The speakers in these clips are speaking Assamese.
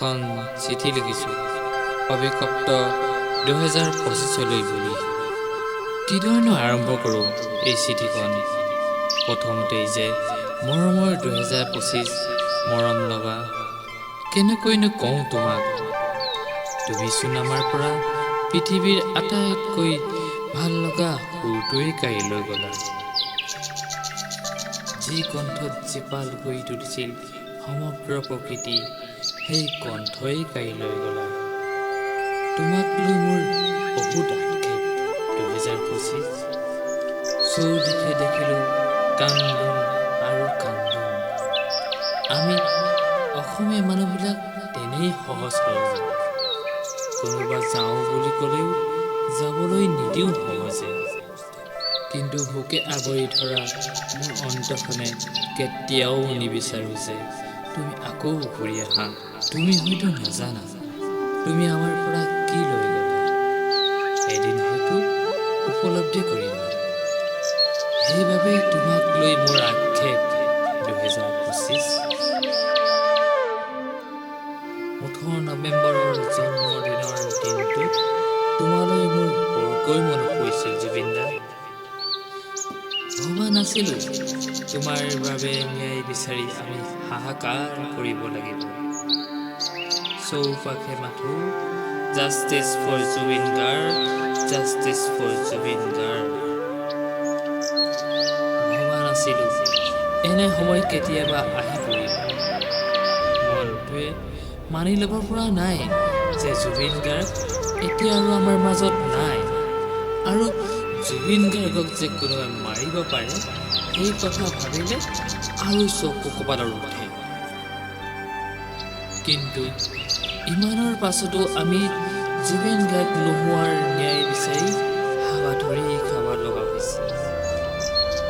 এখন চিঠি লিখিছোঁ অভিকপ্ত 2025লৈ বুলি। কিদৰেনো আৰম্ভ কৰোঁ এই চিঠিখন? প্ৰথমতেই যে মৰমৰ 2025 মৰম লগা, কেনেকৈনো কওঁ তোমাক? তুমিচোন আমাৰ পৰা পৃথিৱীৰ আটাইতকৈ ভাল লগা সুৰটোৱেই কাঢ়ি লৈ গলা। যি কণ্ঠত জীপাল গৈ তুলিছিল সমগ্ৰ প্ৰকৃতি, সেই কণ্ঠই কাঢ়ি লৈ গলা। তোমাক লৈ মোৰ বহুত আক্ষেপ 2025। চৌদিশে দেখিলোঁ কান্দোন আৰু কান্দোন। আমি অসমীয়া মানুহবিলাক তেনেই সহজ সৰল। কোনোবা যাওঁ বুলি ক'লেও যাবলৈ নিদিওঁ সহজে। কিন্তু শোকে আৱৰি ধৰা মোৰ অন্তৰখনে কেতিয়াও নিবিচাৰোঁ যে তুমি আকৌ ঘূৰি আহা। তুমি হয়তো নাজানা তুমি আমাৰ পৰা কি লৈ গলা। এদিন হয়তো উপলব্ধি কৰিবা। সেইবাবেই তোমাক লৈ মোৰ আক্ষেপ 2025। 18 নৱেম্বৰৰ জন্মদিনৰ দিনটোত তোমালৈ মোৰ বৰকৈ মনত পৰিছিল জুবিনদা। ভবা নাছিলোঁ তোমাৰ বাবে ন্যায় বিচাৰি আমি হাহাকাৰ কৰিব লাগিব। চৌপাশে মাথো justice for Zubeen Garg, justice for Zubeen Garg. ভবা নাছিলোঁ এনে সময় কেতিয়াবা আহি পৰিব। মনটোৱে মানি ল'ব পৰা নাই যে জুবিন গাৰ্গ এতিয়া আৰু আমাৰ মাজত নাই, আৰু জুবিন গাৰ্গক যে কোনোবাই মাৰিব পাৰে সেই কথা ভাবিলে আৰু চকু কপালত উঠে। কিন্তু ইমানৰ পাছতো আমি জুবিন গাৰ্গ নোহোৱাৰ ন্যায় বিচাৰি হাবাথুৰি খাব লগা হৈছে।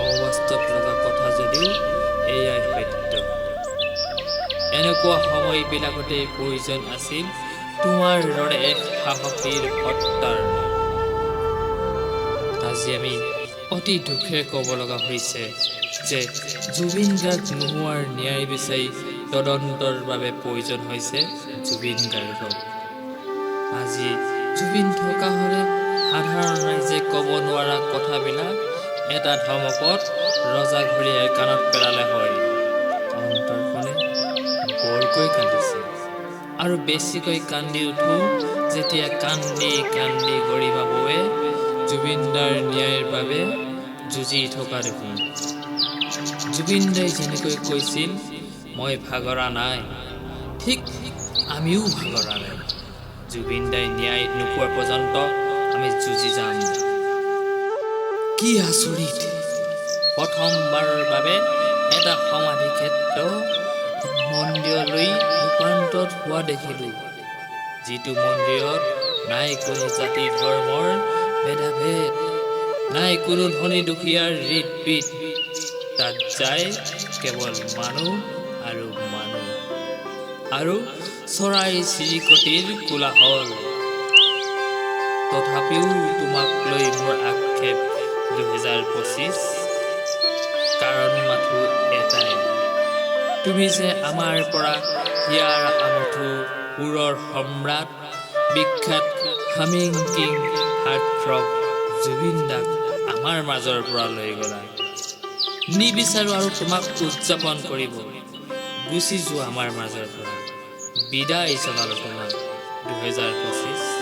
অবাস্তৱ লগা কথা যদিও এয়াই সত্য। এনেকুৱা সময়বিলাকতে প্ৰয়োজন আছিল তোমাৰ দৰে এক সাহসীৰ সত্তাৰ। আজি আমি অতি দুখেৰে ক'ব লগা হৈছে যে জুবিন গাৰ্গ নোহোৱাৰ ন্যায় বিচাৰি তদন্তৰ বাবে প্ৰয়োজন হৈছে জুবিন গাৰ্গক। আজি জুবিন থকা হ'লে সাধাৰণ ৰাইজে ক'ব নোৱাৰা কথাবিলাক এটা ধমকত ৰজাঘৰীয়াই কাণত পেলালে হয়। অন্তৰখনে বৰকৈ কান্দিছে, আৰু বেছিকৈ কান্দি উঠো যেতিয়া কান্দি কান্দি গৰিমা বৌৱে জুবিনদাৰ ন্যায়ৰ বাবে যুঁজি থকা দেখোঁ। জুবিনদাই যেনেকৈ কৈছিল মই ভাগৰা নাই, ঠিক আমিও ভাগৰা নাই। জুবিনদাই ন্যায় নোপোৱা পৰ্যন্ত আমি যুঁজি যাম। কি আচৰিত! প্ৰথমবাৰৰ বাবে এটা সমাধি ক্ষেত্ৰ মন্দিৰলৈ ৰূপান্তৰত হোৱা দেখিলোঁ। যিটো মন্দিৰত নাই কোনো জাতি ধৰ্মৰ ভেদাভেদ, নাই কোনো ধনী দুখীয়াৰ ঋতবিদ। তাত যায় কেৱল মানুহ আৰু মানুহ, আৰু চৰাই চিৰিকটিৰ কোলাহল। তথাপিও তোমাক লৈ মোৰ আক্ষেপ 2025। কাৰণ মাথো এটাই, তুমি যে আমাৰ পৰা হিয়াৰ আমঠু সুৰৰ সম্ৰাট, বিখ্যাত হামিং কিং হাৰ্টথ্ৰব জুবিন দাক আমাৰ মাজৰ পৰা লৈ গলা। নিবিচাৰোঁ আৰু তোমাক উদযাপন কৰিব। গুচি যোৱা আমাৰ মাজৰ পৰা। বিদায় জনালোঁ তোমাক 2025।